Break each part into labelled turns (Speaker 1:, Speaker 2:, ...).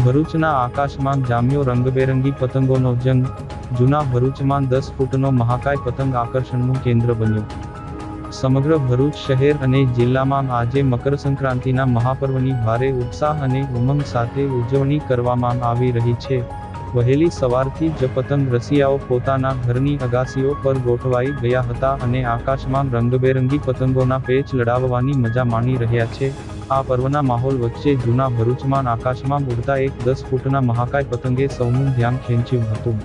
Speaker 1: ભરૂચના આકાશમાં જામ્યો રંગબેરંગી પતંગોનો જંગ. જૂના ભરૂચમાં 10 ફૂટનો મહાકાય પતંગ આકર્ષણનું કેન્દ્ર બન્યો. સમગ્ર ભરૂચ શહેર અને જિલ્લામાં આજે મકરસંક્રાંતિના મહાપર્વની ભારે ઉત્સાહ અને ઉમંગ સાથે ઉજવણી કરવામાં આવી રહી છે. વહેલી સવારથી જ પતંગ રસિયાઓ પોતાના ઘરની અગાસીઓ પર ગોઠવાઈ ગયા હતા અને આકાશમાં રંગબેરંગી પતંગોના પેચ લડાવવાની મજા માણી રહ્યા છે. આ પર્વના માહોલ વચ્ચે જૂના ભરૂચમાં આકાશમાં ઉડતા એક 10 ફૂટના મહાકાય પતંગે સૌનું ધ્યાન ખેંચ્યું હતું.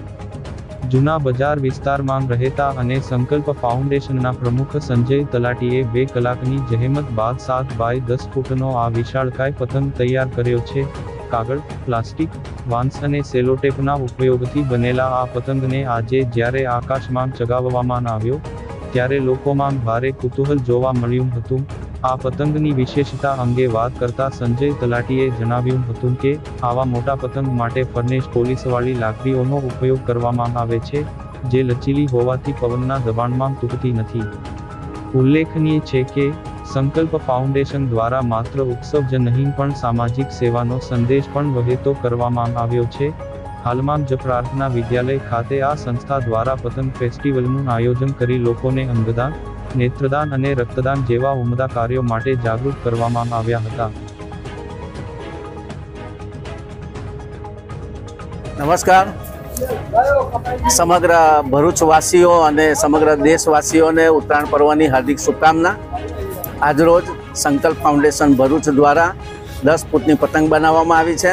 Speaker 1: જૂના બજાર વિસ્તારમાં રહેતા અને સંકલ્પ ફાઉન્ડેશનના પ્રમુખ સંજય તલાટીએ 2 કલાકની જહેમત બાદ 7x10 ફૂટનો આ વિશાળકાય પતંગ તૈયાર કર્યો છે. કાગળ, પ્લાસ્ટિક, વાંસ અને સેલોટેપના ઉપયોગથી બનેલા આ પતંગને આજે જ્યારે આકાશમાં ચગાવવામાં આવ્યો ત્યારે લોકોમાં ભારે કુતૂહલ જોવા મળ્યું હતું. આ પતંગની વિશેષતા અંગે વાત કરતા સંજય તલાટીએ જણાવ્યું હતું કે આવા મોટા પતંગ માટે ફર્નેસ પોલીસવાળી લાકડીઓનો ઉપયોગ કરવામાં આવે છે, જે લચીલી હોવાથી પવનના દબાણમાં તૂટતી નથી. ઉલ્લેખનીય છે કે સંકલ્પ ફાઉન્ડેશન દ્વારા માત્ર ઉત્સવ જ નહીં પણ સામાજિક સેવાનો સંદેશ પણ વહેતો કરવામાં આવ્યો છે. હાલમાં જ પ્રાર્થના વિદ્યાલય ખાતે આ સંસ્થા દ્વારા પતંગ ફેસ્ટિવલનું આયોજન કરી લોકોને અંગદાન, નેત્રદાન અને રક્તદાન જેવા ઉમદા કાર્યો માટે જાગૃત કરવામાં આવ્યા હતા.
Speaker 2: નમસ્કાર. સમગ્ર ભરૂચવાસીઓ અને સમગ્ર દેશવાસીઓને ઉત્તરાયણ પર્વની હાર્દિક શુભકામના. આજરોજ સંકલ્પ ફાઉન્ડેશન ભરૂચ દ્વારા 10 ફૂટની પતંગ બનાવવામાં આવી છે.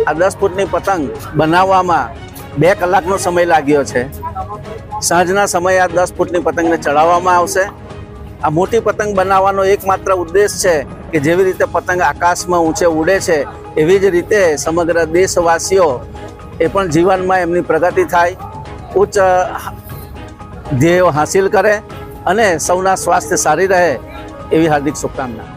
Speaker 2: આ 10 ફૂટની પતંગ બનાવવામાં 2 કલાકનો સમય લાગ્યો છે. સાંજના સમયે આ 10 ફૂટની પતંગને ચડાવવામાં આવશે. આ મોટી પતંગ બનાવવાનો એકમાત્ર ઉદ્દેશ છે કે જેવી રીતે પતંગ આકાશમાં ઊંચે ઉડે છે એવી જ રીતે સમગ્ર દેશવાસીઓ એ પણ જીવનમાં એમની પ્રગતિ થાય, ઉચ્ચ ધ્યેયો હાંસિલ કરે અને સૌના સ્વાસ્થ્ય સારી રહે એવી હાર્દિક શુભકામના.